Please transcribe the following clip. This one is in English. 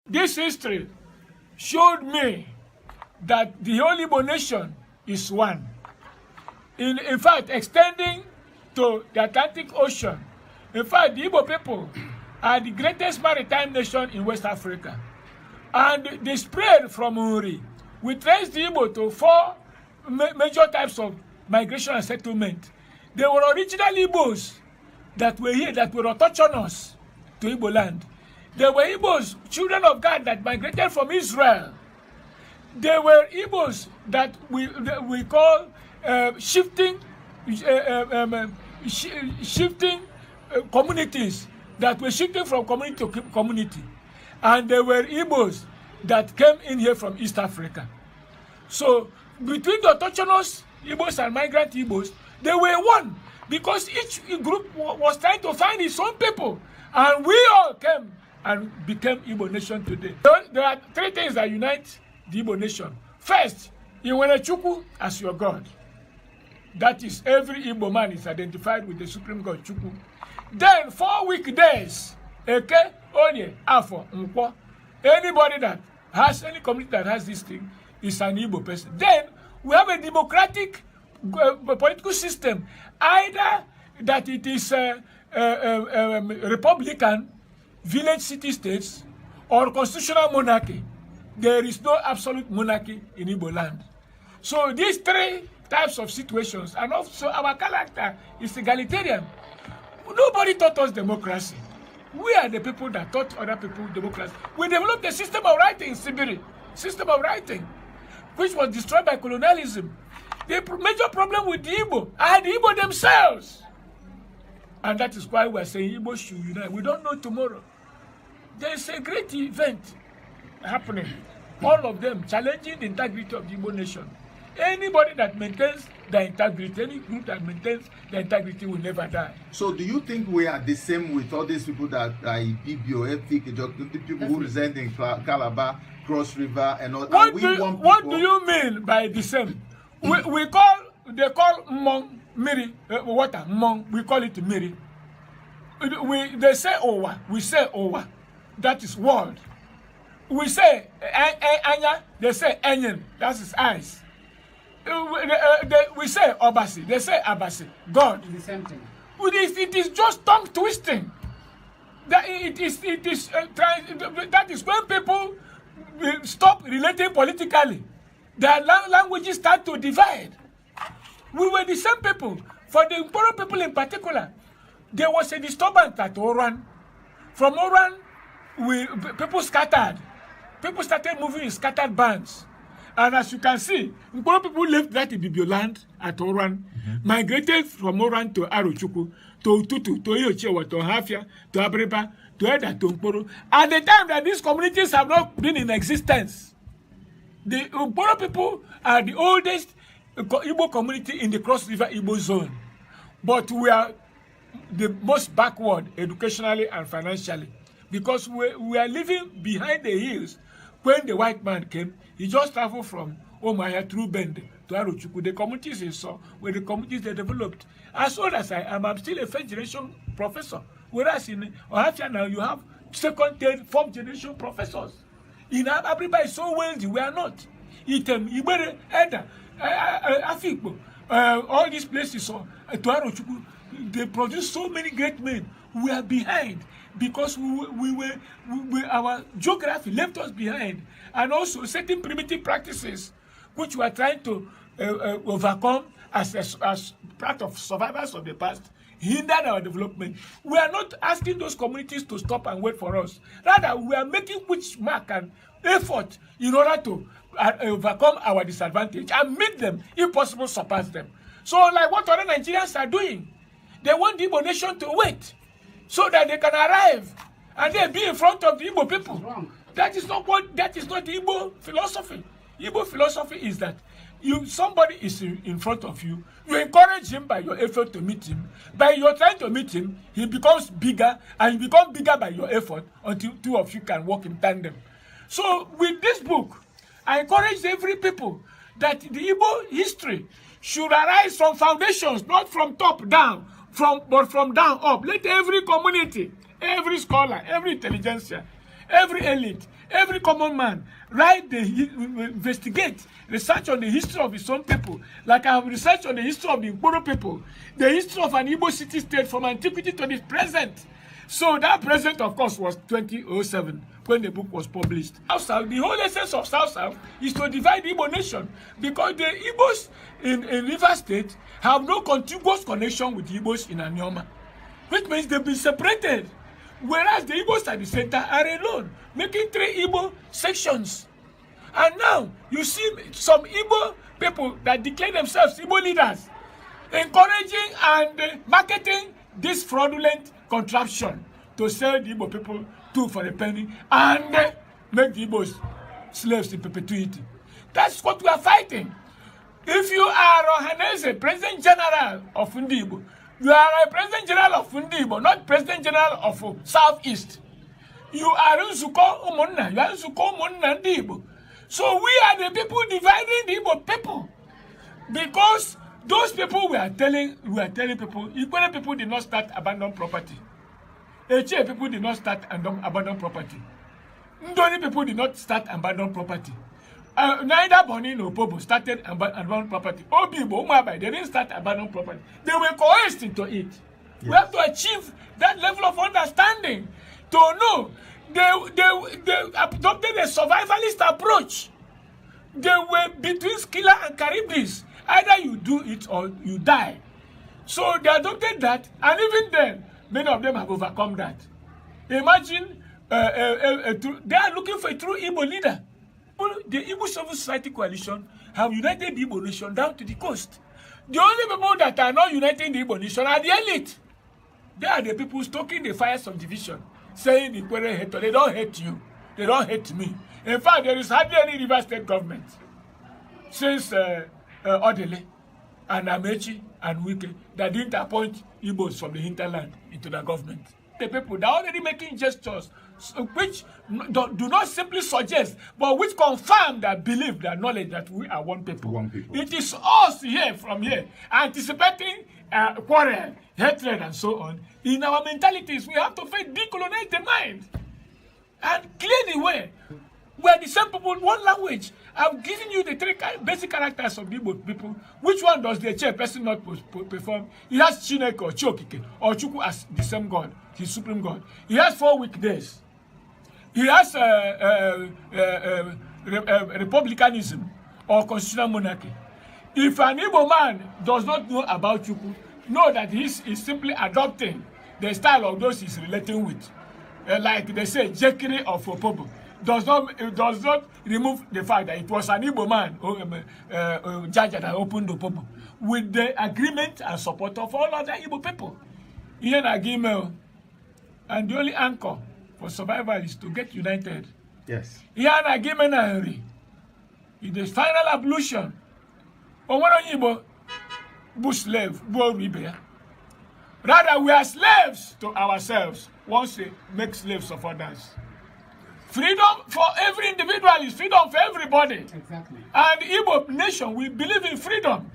this history showed me that the whole Igbo nation is one. In fact, extending to the Atlantic Ocean. In fact, the Igbo people are the greatest maritime nation in West Africa. And they spread from Uri. We trace the Igbo to four major types of migration and settlement. They were original Igbos that were here, that were autochthonous to Igbo land. They were Igbos, children of God, that migrated from Israel. They were Igbos that we call shifting communities, that were shifting from community to community. And they were Igbos that came in here from East Africa. So between the autochthonous Igbos and migrant Igbos, they were one, because each group was trying to find its own people. And we all came and became Igbo nation today. So there are three things that unite the Igbo nation. First, Ikwerre Chukwu as your God. That is, every Igbo man is identified with the supreme God, Chukwu. Then 4 weekdays, Eke, Onye, Afo, Nkwo. Anybody that has, any community that has this thing is an Igbo person. Then we have a democratic political system, either that it is Republican, village city states, or constitutional monarchy. There is no absolute monarchy in Igbo land. So these three types of situations, and also our character is egalitarian. Nobody taught us democracy. We are the people that taught other people democracy. We developed a system of writing, Sibiri, system of writing, which was destroyed by colonialism. The major problem with the Igbo are the Igbo themselves. And that is why we are saying Igbo should unite. We don't know tomorrow. There is a great event happening. All of them challenging the integrity of the Igbo nation. Anybody that maintains the integrity, any group that maintains the integrity will never die. So do you think we are the same with all these people that are Ibibio, Efik, Ijaw, the people who reside in Calabar, Cross River, and all? What do you mean by the same? They call Mong, Miri, water, Mong, we call it Miri. They say Owa, we say Owa. That is world. We say Anya, they say Enyen, that is eyes. We say Obasi, they say Abasi, God. The same thing. It is just tongue twisting. That is when people stop relating politically. Their languages start to divide. We were the same people. For the Ikwerre people in particular, there was a disturbance at Oran. From Oran, people scattered. People started moving in scattered bands. And as you can see, Ikwerre people left that Ibibio land at Oran, migrated from Oran to Arochukwu, to Ututu, to Iyochewa, to Hafia, to Abreba, to Eda, to Nkporo. At the time that these communities have not been in existence, the Ikwerre people are the oldest Igbo community in the Cross River Igbo zone. But we are the most backward educationally and financially, because we are living behind the hills. When the white man came, he just traveled from Omaya through Bende to Arochukwu. The communities he saw were the communities they developed. As old as I am, I'm still a first generation professor. Whereas in Ohafia now, you have second, third, fourth generation professors. In Abriba is so wealthy, we are not. Item, Ibibio, Eda, Efik, all these places, to Arochukwu, they produce so many great men. We are behind because our geography left us behind, and also certain primitive practices which we are trying to overcome as part of survivors of the past hindered our development. We are not asking those communities to stop and wait for us. Rather, we are making which mark and effort in order to overcome our disadvantage and meet them, if possible, surpass them. So, like what other Nigerians are doing, they want the Igbo nation to wait so that they can arrive and then be in front of the Igbo people. That is not the Igbo philosophy. Igbo philosophy is that somebody is in front of you, you encourage him by your effort to meet him. By your trying to meet him, he becomes bigger, and you become bigger by your effort until two of you can work in tandem. So with this book, I encourage every people that the Igbo history should arise from foundations, not from top down, but from down up. Let every community, every scholar, every intelligentsia, every elite, every common man, investigate, research on the history of his own people. Like I have researched on the history of the Ikwerre people, the history of an Igbo city-state from antiquity to the present. So that present, of course, was 2007 when the book was published. South, the whole essence of South is to divide the Igbo nation, because the Igbos in River State have no contiguous connection with the Igbos in Anioma, which means they've been separated. Whereas the Igbos at the center are alone, making 3 Igbo sections. And now you see some Igbo people that declare themselves Igbo leaders, encouraging and marketing this fraudulent contraption to sell the Igbo people 2 for a penny and make the Igbos slaves in perpetuity. That's what we are fighting. If you are Ohaneze, President General of Igbo, you are a President General of Igbo, not President General of Southeast. You are Nzuko Umunna. You are Nzuko Umunna Igbo. So we are the people dividing the Igbo people, because those people we are telling people, Ikwerre people did not start abandon property. Eche people did not start abandon property. Ndoni people did not start abandon property. Neither Boni nor Pobo started abandon property. Obibo, Umabai, they didn't start abandon property. They were coerced into it. Yes. We have to achieve that level of understanding to know they adopted a survivalist approach. They were between Skilla and Caribbees. Either you do it or you die. So they adopted that, and even then, many of them have overcome that. Imagine they are looking for a true Igbo leader. The Igbo Civil Society Coalition have united the Igbo nation down to the coast. The only people that are not uniting the Igbo nation are the elite. They are the people stoking the fires of division, saying the Ikwerre hate. They don't hate you. They don't hate me. In fact, there is hardly any River State government since Odele and Amechi and Wike that didn't appoint Igbos from the hinterland into the government. The people that are already making gestures which do not simply suggest, but which confirm that belief, that knowledge that we are one people. One people. It is us here from here, anticipating quarrel, hatred, and so on. In our mentalities, we have to first decolonize the mind and clear the way. We are the same people, one language. I've given you the 3 basic characters of the Igbo people. Which one does the chairperson not perform? He has Chineke or Chokike or Chukwu as the same God, his supreme God. He has 4 weekdays. He has republicanism or constitutional monarchy. If an Igbo man does not know about Chukwu, know that he is simply adopting the style of those he's relating with. Like they say, Jekiri of Opobo. Does not remove the fact that it was an Igbo man who judge that opened the Opobo with the agreement and support of all other Igbo people. Here agreement, and the only anchor for survival is to get united. Yes. Here agreement Henry. In the final ablution. But when Igbo bush slave, rather we are slaves to ourselves once we make slaves of others. Freedom for every individual is freedom for everybody. Exactly. And the Igbo nation, we believe in freedom.